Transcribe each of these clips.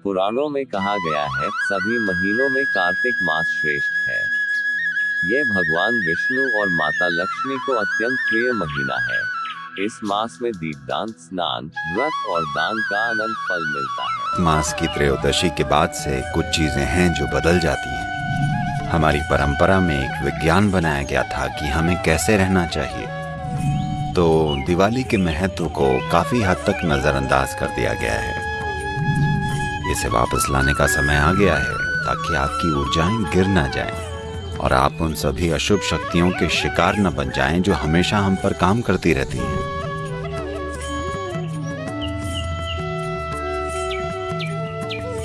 पुराणों में कहा गया है, सभी महीनों में कार्तिक मास श्रेष्ठ है। ये भगवान विष्णु और माता लक्ष्मी को अत्यंत प्रिय महीना है। इस मास में दीपदान, स्नान, व्रत और दान का अनंत फल मिलता है। मास की त्रयोदशी के बाद से कुछ चीजें हैं जो बदल जाती हैं। हमारी परंपरा में एक विज्ञान बनाया गया था कि हमें कैसे रहना चाहिए, तो दिवाली के महत्व को काफी हद तक नजरअंदाज कर दिया गया है। इसे वापस लाने का समय आ गया है ताकि आपकी ऊर्जाएं गिर ना जाएं और आप उन सभी अशुभ शक्तियों के शिकार न बन जाएं जो हमेशा हम पर काम करती रहती हैं।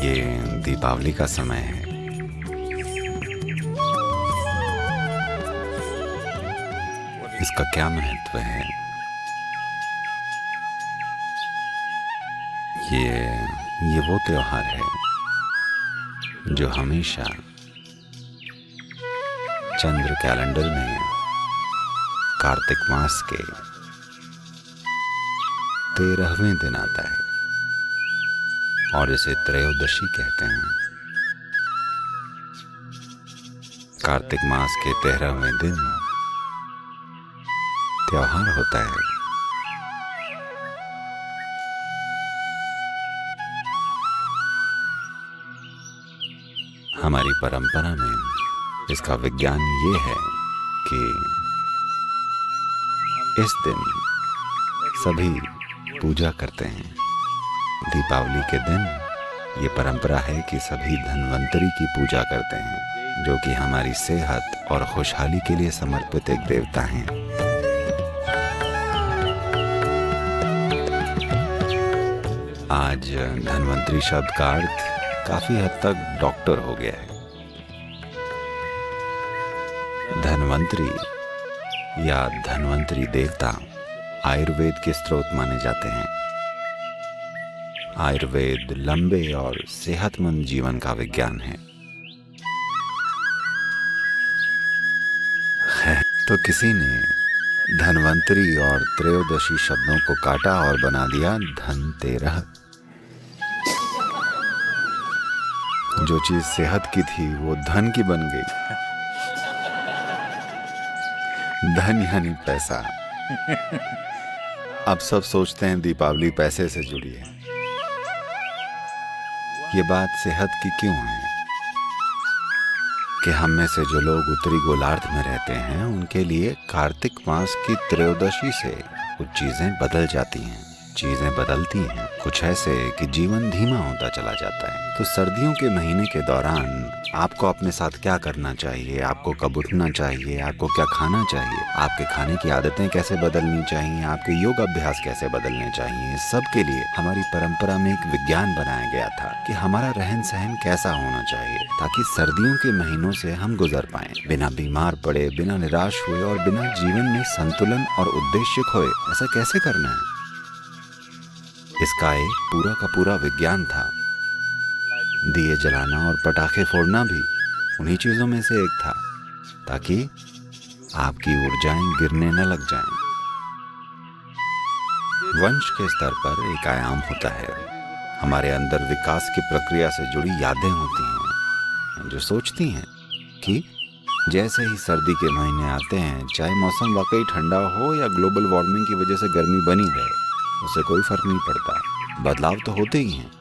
ये दीपावली का समय है। इसका क्या महत्व है? ये वो त्योहार है जो हमेशा चंद्र कैलेंडर में कार्तिक मास के 13वें दिन आता है और इसे त्रयोदशी कहते हैं। कार्तिक मास के 13वें दिन त्योहार होता है। हमारी परंपरा में इसका विज्ञान ये है कि इस दिन सभी पूजा करते हैं। दीपावली के दिन ये परंपरा है कि सभी धन्वंतरी की पूजा करते हैं, जो कि हमारी सेहत और खुशहाली के लिए समर्पित एक देवता हैं। आज धन्वंतरी शब्द का अर्थ काफी हद तक डॉक्टर हो गया है। धन्वंतरी या धन्वंतरी देवता आयुर्वेद के स्रोत माने जाते हैं। आयुर्वेद लंबे और सेहतमंद जीवन का विज्ञान है। तो किसी ने धन्वंतरी और त्रयोदशी शब्दों को काटा और बना दिया धनतेरह। जो चीज सेहत की थी वो धन की बन गई। धन यानी पैसा। अब सब सोचते हैं दीपावली पैसे से जुड़ी है। ये बात सेहत की क्यों है कि हम में से जो लोग उत्तरी गोलार्ध में रहते हैं उनके लिए कार्तिक मास की त्रयोदशी से कुछ चीजें बदल जाती हैं। चीजें बदलती हैं कुछ ऐसे कि जीवन धीमा होता चला जाता है। तो सर्दियों के महीने के दौरान आपको अपने साथ क्या करना चाहिए, आपको कब उठना चाहिए, आपको क्या खाना चाहिए, आपके खाने की आदतें कैसे बदलनी चाहिए, आपके योग अभ्यास कैसे बदलने चाहिए, सब के लिए हमारी परंपरा में एक विज्ञान बनाया गया था कि हमारा रहन सहन कैसा होना चाहिए ताकि सर्दियों के महीनों से हम गुजर पाएं, बिना बीमार पड़े, बिना निराश हुए और बिना जीवन में संतुलन और उद्देश्य खोए। ऐसा कैसे करना है, इसका एक पूरा का पूरा विज्ञान था। दिए जलाना और पटाखे फोड़ना भी उन्हीं चीजों में से एक था ताकि आपकी ऊर्जाएं गिरने न लग जाएं। वंश के स्तर पर एक आयाम होता है। हमारे अंदर विकास की प्रक्रिया से जुड़ी यादें होती हैं जो सोचती हैं कि जैसे ही सर्दी के महीने आते हैं, चाहे मौसम वाकई ठंडा हो या ग्लोबल वार्मिंग की वजह से गर्मी बनी रहे, उससे कोई फर्क नहीं पड़ता। बदलाव तो होते ही हैं।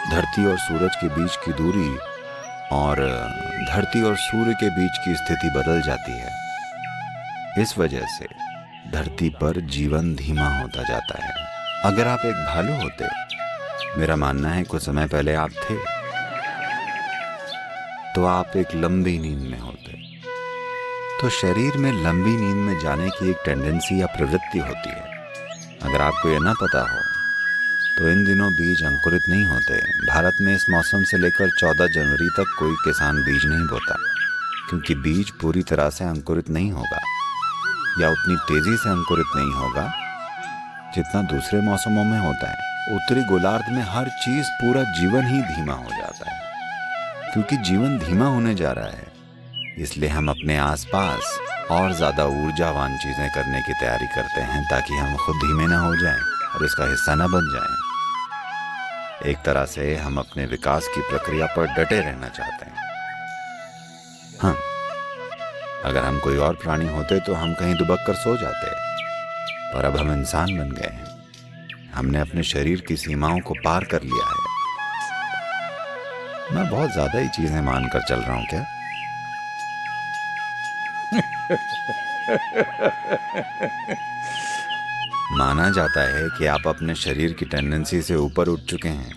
धरती और सूरज के बीच की दूरी और धरती और सूर्य के बीच की स्थिति बदल जाती है। इस वजह से धरती पर जीवन धीमा होता जाता है। अगर आप एक भालू होते, मेरा मानना है कुछ समय पहले आप थे, तो आप एक लंबी नींद में होते। तो शरीर में लंबी नींद में जाने की एक टेंडेंसी या प्रवृत्ति होती है। अगर आपको यह ना पता हो तो इन दिनों बीज अंकुरित नहीं होते। भारत में इस मौसम से लेकर 14 जनवरी तक कोई किसान बीज नहीं बोता, क्योंकि बीज पूरी तरह से अंकुरित नहीं होगा या उतनी तेजी से अंकुरित नहीं होगा जितना दूसरे मौसमों में होता है। उत्तरी गोलार्ध में हर चीज, पूरा जीवन ही धीमा हो जाता है। क्योंकि जीवन धीमा होने जा रहा है, इसलिए हम अपने आसपास और ज्यादा ऊर्जावान चीजें करने की तैयारी करते हैं ताकि हम खुद धीमे ना हो जाएं और इसका हिस्सा न बन जाएं। एक तरह से हम अपने विकास की प्रक्रिया पर डटे रहना चाहते हैं। हाँ, अगर हम कोई और प्राणी होते तो हम कहीं दुबक कर सो जाते, पर अब हम इंसान बन गए हैं। हमने अपने शरीर की सीमाओं को पार कर लिया है। मैं बहुत ज्यादा ही चीजें मानकर चल रहा हूं क्या? माना जाता है कि आप अपने शरीर की टेंडेंसी से ऊपर उठ चुके हैं,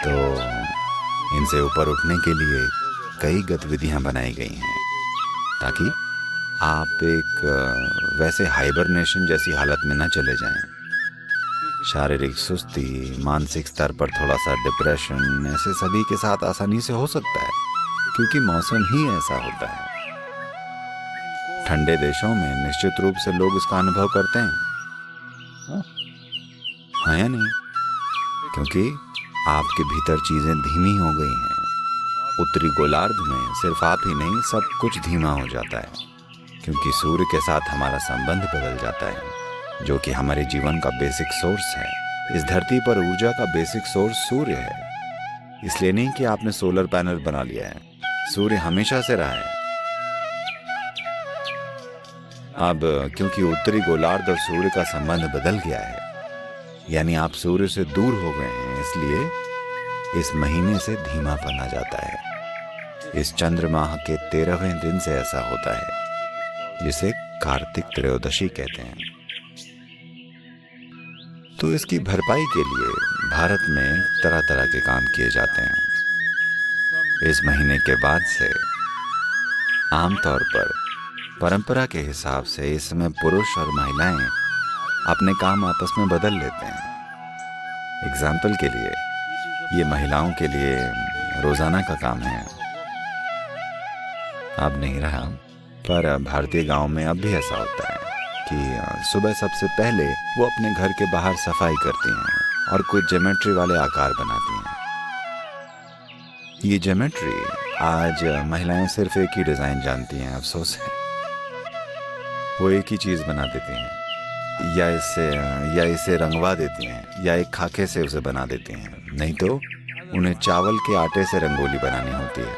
तो इनसे ऊपर उठने के लिए कई गतिविधियां बनाई गई हैं ताकि आप एक वैसे हाइबरनेशन जैसी हालत में न चले जाएं। शारीरिक सुस्ती, मानसिक स्तर पर थोड़ा सा डिप्रेशन, ऐसे सभी के साथ आसानी से हो सकता है क्योंकि मौसम ही ऐसा होता है। ठंडे देशों में निश्चित रूप से लोग इसका अनुभव करते हैं, हाँ या नहीं? क्योंकि आपके भीतर चीजें धीमी हो गई हैं। उत्तरी गोलार्ध में सिर्फ आप ही नहीं, सब कुछ धीमा हो जाता है क्योंकि सूर्य के साथ हमारा संबंध बदल जाता है, जो कि हमारे जीवन का बेसिक सोर्स है। इस धरती पर ऊर्जा का बेसिक सोर्स सूर्य है। इसलिए नहीं कि आपने सोलर पैनल बना लिया है, सूर्य हमेशा से रहा है। अब क्योंकि उत्तरी गोलार्ध और सूर्य का संबंध बदल गया है, यानी आप सूर्य से दूर हो गए हैं, इसलिए इस महीने से धीमापन आ जाता है। इस चंद्रमाह के 13वें दिन से ऐसा होता है, जिसे कार्तिक त्रयोदशी कहते हैं। तो इसकी भरपाई के लिए भारत में तरह तरह के काम किए जाते हैं। इस महीने के बाद से आमतौर पर परंपरा के हिसाब से इस समय पुरुष और महिलाएं अपने काम आपस में बदल लेते हैं। एग्जाम्पल के लिए, ये महिलाओं के लिए रोजाना का काम है। अब नहीं रहा, पर भारतीय गांव में अब भी ऐसा होता है कि सुबह सबसे पहले वो अपने घर के बाहर सफाई करती हैं और कुछ ज्योमेट्री वाले आकार बनाती हैं। ये ज्योमेट्री आज महिलाएं सिर्फ एक ही डिजाइन जानती हैं, अफसोस है। वो एक ही चीज बना देती हैं, या इसे रंगवा देती हैं, या एक खाके से उसे बना देती हैं, नहीं तो उन्हें चावल के आटे से रंगोली बनानी होती है।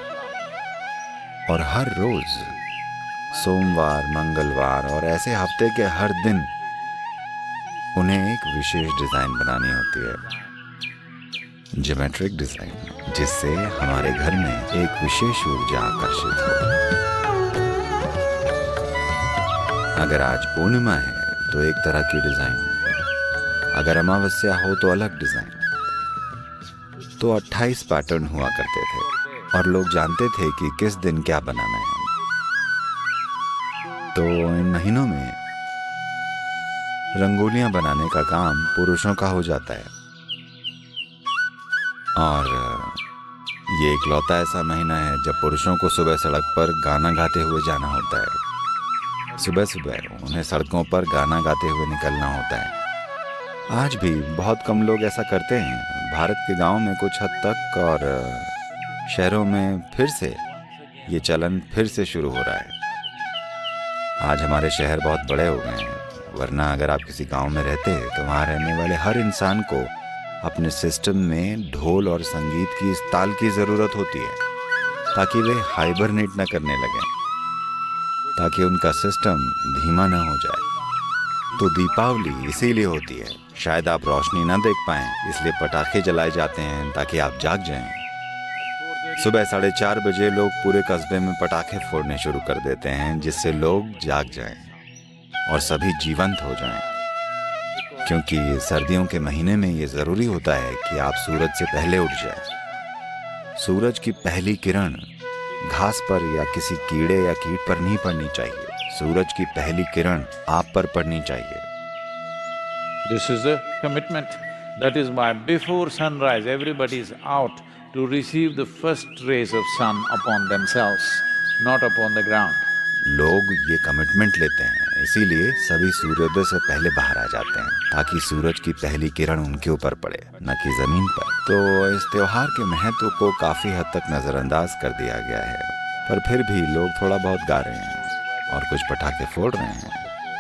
और हर रोज सोमवार, मंगलवार और ऐसे हफ्ते के हर दिन उन्हें एक विशेष डिजाइन बनानी होती है, ज्योमेट्रिक डिजाइन, जिससे हमारे घर में एक विशेष ऊर्जा आकर्षित हो। अगर आज पूर्णिमा है तो एक तरह की डिजाइन, अगर अमावस्या हो तो अलग डिजाइन। तो 28 पैटर्न हुआ करते थे और लोग जानते थे कि किस दिन क्या बनाना है। तो इन महीनों में रंगोलियां बनाने का काम पुरुषों का हो जाता है, और ये इकलौता ऐसा महीना है जब पुरुषों को सुबह सड़क पर गाना गाते हुए जाना होता है। सुबह सुबह उन्हें सड़कों पर गाना गाते हुए निकलना होता है। आज भी बहुत कम लोग ऐसा करते हैं। भारत के गांव में कुछ हद तक, और शहरों में फिर से ये चलन फिर से शुरू हो रहा है। आज हमारे शहर बहुत बड़े हो गए हैं, वरना अगर आप किसी गांव में रहते तो वहाँ रहने वाले हर इंसान को अपने सिस्टम में ढोल और संगीत की इस ताल की ज़रूरत होती है ताकि वे हाइबरनेट न करने लगें, ताकि उनका सिस्टम धीमा न हो जाए। तो दीपावली इसीलिए होती है। शायद आप रोशनी न देख पाएं, इसलिए पटाखे जलाए जाते हैं ताकि आप जाग जाएं। सुबह 4:30 बजे लोग पूरे कस्बे में पटाखे फोड़ने शुरू कर देते हैं, जिससे लोग जाग जाएं और सभी जीवंत हो जाएं। क्योंकि सर्दियों के महीने में ये ज़रूरी होता है कि आप सूरज से पहले उठ जाएं। सूरज की पहली किरण घास पर या किसी कीड़े या कीट पर नहीं पड़नी चाहिए। सूरज की पहली किरण आप पर पड़नी चाहिए। This is a commitment. That is why before sunrise, everybody is out to receive the first rays of sun upon themselves, not upon the ground. लोग ये कमिटमेंट लेते हैं, इसीलिए सभी सूर्योदय से पहले बाहर आ जाते हैं ताकि सूरज की पहली किरण उनके ऊपर पड़े, न कि जमीन पर। तो इस त्योहार के महत्व को काफी हद तक नजरअंदाज कर दिया गया है, पर फिर भी लोग थोड़ा बहुत गा रहे हैं और कुछ पटाखे फोड़ रहे हैं।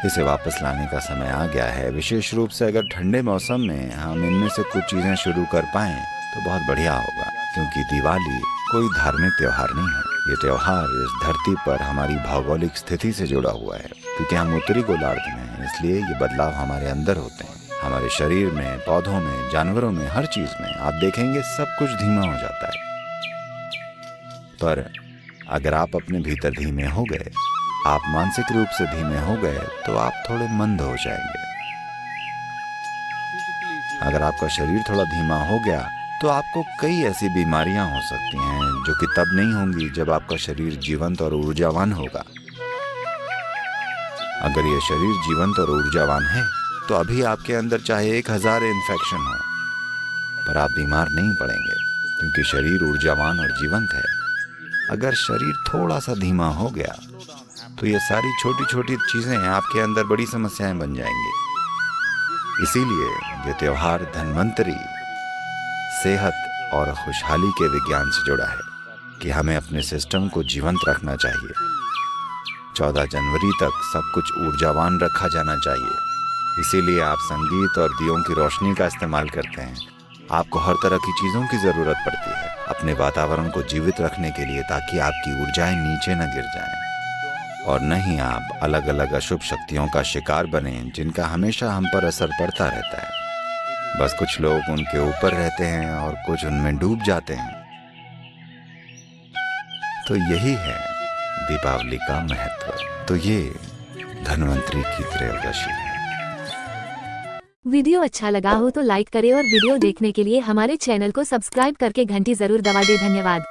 इसे वापस लाने का समय आ गया है। विशेष रूप से अगर ठंडे मौसम में हम इनमें से कुछ चीजें शुरू कर पाएं तो बहुत बढ़िया होगा, क्योंकि दिवाली कोई धार्मिक त्योहार नहीं है। ये त्योहार इस धरती पर हमारी भौगोलिक स्थिति से जुड़ा हुआ है। क्योंकि हम उत्तरी गोलार्ध में हैं, इसलिए ये बदलाव हमारे अंदर होते हैं। हमारे शरीर में, पौधों में, जानवरों में, हर चीज में आप देखेंगे सब कुछ धीमा हो जाता है। पर अगर आप अपने भीतर धीमे हो गए, आप मानसिक रूप से धीमे हो गए, तो आप थोड़े मंद हो जाएंगे। अगर आपका शरीर थोड़ा धीमा हो गया तो आपको कई ऐसी बीमारियां हो सकती हैं जो कि तब नहीं होंगी जब आपका शरीर जीवंत और ऊर्जावान होगा। अगर ये शरीर जीवंत और ऊर्जावान है तो अभी आपके अंदर चाहे 1000 इन्फेक्शन हो, पर आप बीमार नहीं पड़ेंगे, क्योंकि शरीर ऊर्जावान और जीवंत है। अगर शरीर थोड़ा सा धीमा हो गया तो ये सारी छोटी छोटी चीजें आपके अंदर बड़ी समस्याएं बन जाएंगी। इसीलिए ये त्योहार धन्वंतरी, सेहत और खुशहाली के विज्ञान से जुड़ा है कि हमें अपने सिस्टम को जीवंत रखना चाहिए। 14 जनवरी तक सब कुछ ऊर्जावान रखा जाना चाहिए। इसीलिए आप संगीत और दियों की रोशनी का इस्तेमाल करते हैं। आपको हर तरह की चीज़ों की ज़रूरत पड़ती है अपने वातावरण को जीवित रखने के लिए, ताकि आपकी ऊर्जाएं नीचे न गिर जाएं और न ही आप अलग अलग अशुभ शक्तियों का शिकार बने, जिनका हमेशा हम पर असर पड़ता रहता है। बस कुछ लोग उनके ऊपर रहते हैं और कुछ उनमें डूब जाते हैं। तो यही है दीपावली का महत्व। तो ये धन्वंतरी की त्रयोदशी है। वीडियो अच्छा लगा हो तो लाइक करें और वीडियो देखने के लिए हमारे चैनल को सब्सक्राइब करके घंटी जरूर दबा दें। धन्यवाद।